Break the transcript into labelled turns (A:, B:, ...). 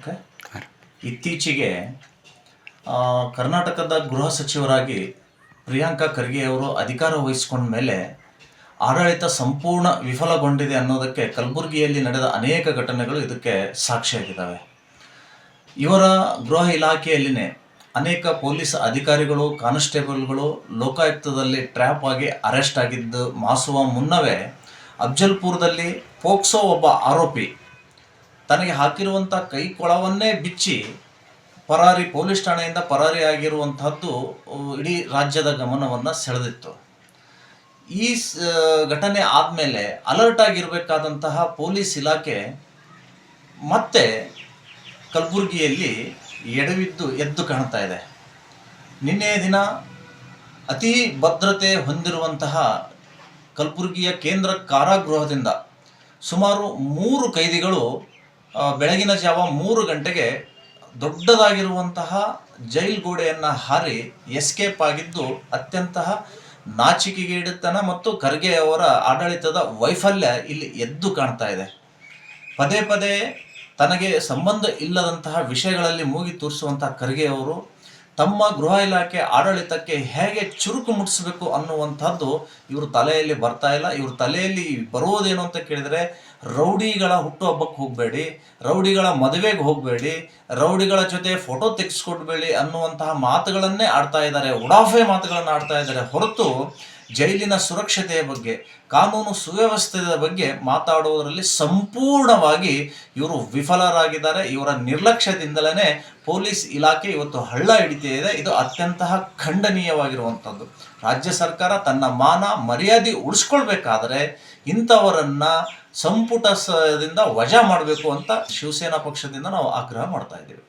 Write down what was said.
A: Okay. ಇತ್ತೀಚೆಗೆ ಕರ್ನಾಟಕದ ಗೃಹ ಸಚಿವರಾಗಿ ಪ್ರಿಯಾಂಕಾ ಖರ್ಗೆ ಅವರು ಅಧಿಕಾರ ವಹಿಸಿಕೊಂಡ ಮೇಲೆ ಆಡಳಿತ ಸಂಪೂರ್ಣ ವಿಫಲಗೊಂಡಿದೆ ಅನ್ನೋದಕ್ಕೆ ಕಲಬುರಗಿಯಲ್ಲಿ ನಡೆದ ಅನೇಕ ಘಟನೆಗಳು ಇದಕ್ಕೆ ಸಾಕ್ಷಿಯಾಗಿದ್ದಾವೆ. ಇವರ ಗೃಹ ಇಲಾಖೆಯಲ್ಲಿನೇ ಅನೇಕ ಪೊಲೀಸ್ ಅಧಿಕಾರಿಗಳು, ಕಾನ್ಸ್ಟೇಬಲ್ಗಳು ಲೋಕಾಯುಕ್ತದಲ್ಲಿ ಟ್ರ್ಯಾಪ್ ಆಗಿ ಅರೆಸ್ಟ್ ಆಗಿದ್ದು ಮಾಸುವ ಮುನ್ನವೇ ಅಫ್ಜಲ್ಪುರದಲ್ಲಿ ಪೋಕ್ಸೋ ಒಬ್ಬ ಆರೋಪಿ ತನಗೆ ಹಾಕಿರುವಂಥ ಕೈಕೊಳವನ್ನೇ ಬಿಚ್ಚಿ ಪೊಲೀಸ್ ಠಾಣೆಯಿಂದ ಪರಾರಿ ಆಗಿರುವಂತಹದ್ದು ಇಡೀ ರಾಜ್ಯದ ಗಮನವನ್ನು ಸೆಳೆದಿತ್ತು. ಈ ಘಟನೆ ಆದಮೇಲೆ ಅಲರ್ಟ್ ಆಗಿರಬೇಕಾದಂತಹ ಪೊಲೀಸ್ ಇಲಾಖೆ ಮತ್ತೆ ಕಲಬುರಗಿಯಲ್ಲಿ ಎದ್ದು ಕಾಣ್ತಾ ಇದೆ. ನಿನ್ನೆಯ ದಿನ ಅತಿ ಭದ್ರತೆ ಹೊಂದಿರುವಂತಹ ಕಲಬುರಗಿಯ ಕೇಂದ್ರ ಕಾರಾಗೃಹದಿಂದ ಸುಮಾರು 3 ಕೈದಿಗಳು ಬೆಳಗಿನ ಜಾವ 3 ಗಂಟೆಗೆ ದೊಡ್ಡದಾಗಿರುವಂತಹ ಜೈಲ್ ಗೋಡೆಯನ್ನು ಹಾರಿ ಎಸ್ಕೇಪ್ ಆಗಿದ್ದು ಅತ್ಯಂತ ನಾಚಿಕೆಗೇಡುತನ ಮತ್ತು ಖರ್ಗೆ ಅವರ ಆಡಳಿತದ ವೈಫಲ್ಯ ಇಲ್ಲಿ ಎದ್ದು ಕಾಣ್ತಾ ಇದೆ. ಪದೇ ಪದೇ ತನಗೆ ಸಂಬಂಧ ಇಲ್ಲದಂತಹ ವಿಷಯಗಳಲ್ಲಿ ಮೂಗಿ ತೂರಿಸುವಂತಹ ಖರ್ಗೆ ಅವರು ತಮ್ಮ ಗೃಹ ಇಲಾಖೆ ಆಡಳಿತಕ್ಕೆ ಹೇಗೆ ಚುರುಕು ಮುಟ್ಟಿಸಬೇಕು ಅನ್ನುವಂಥದ್ದು ಇವ್ರ ತಲೆಯಲ್ಲಿ ಬರ್ತಾ ಇಲ್ಲ. ಇವ್ರ ತಲೆಯಲ್ಲಿ ಬರುವುದೇನು ಅಂತ ಕೇಳಿದರೆ, ರೌಡಿಗಳ ಹುಟ್ಟುಹಬ್ಬಕ್ಕೆ ಹೋಗಬೇಡಿ, ರೌಡಿಗಳ ಮದುವೆಗೆ ಹೋಗಬೇಡಿ, ರೌಡಿಗಳ ಜೊತೆ ಫೋಟೋ ತೆಗೆಸ್ಕೊಡ್ಬೇಡಿ ಅನ್ನುವಂತಹ ಮಾತುಗಳನ್ನೇ ಆಡ್ತಾ ಇದ್ದಾರೆ. ಉಡಾಫೆ ಮಾತುಗಳನ್ನು ಆಡ್ತಾ ಇದ್ದಾರೆ ಹೊರತು ಜೈಲಿನ ಸುರಕ್ಷತೆಯ ಬಗ್ಗೆ, ಕಾನೂನು ಸುವ್ಯವಸ್ಥೆಯ ಬಗ್ಗೆ ಮಾತಾಡುವುದರಲ್ಲಿ ಸಂಪೂರ್ಣವಾಗಿ ಇವರು ವಿಫಲರಾಗಿದ್ದಾರೆ. ಇವರ ನಿರ್ಲಕ್ಷ್ಯದಿಂದಲೇ ಪೊಲೀಸ್ ಇಲಾಖೆ ಇವತ್ತು ಹಳ್ಳ ಹಿಡಿತಾ ಇದೆ. ಇದು ಅತ್ಯಂತ ಖಂಡನೀಯವಾಗಿರುವಂಥದ್ದು. ರಾಜ್ಯ ಸರ್ಕಾರ ತನ್ನ ಮಾನ ಮರ್ಯಾದೆ ಉಳಿಸ್ಕೊಳ್ಬೇಕಾದರೆ ಇಂಥವರನ್ನ ಸಂಪುಟದಿಂದ ವಜಾ ಮಾಡಬೇಕು ಅಂತ ಶಿವಸೇನಾ ಪಕ್ಷದಿಂದ ನಾವು ಆಗ್ರಹ ಮಾಡ್ತಾ ಇದ್ದೀವಿ.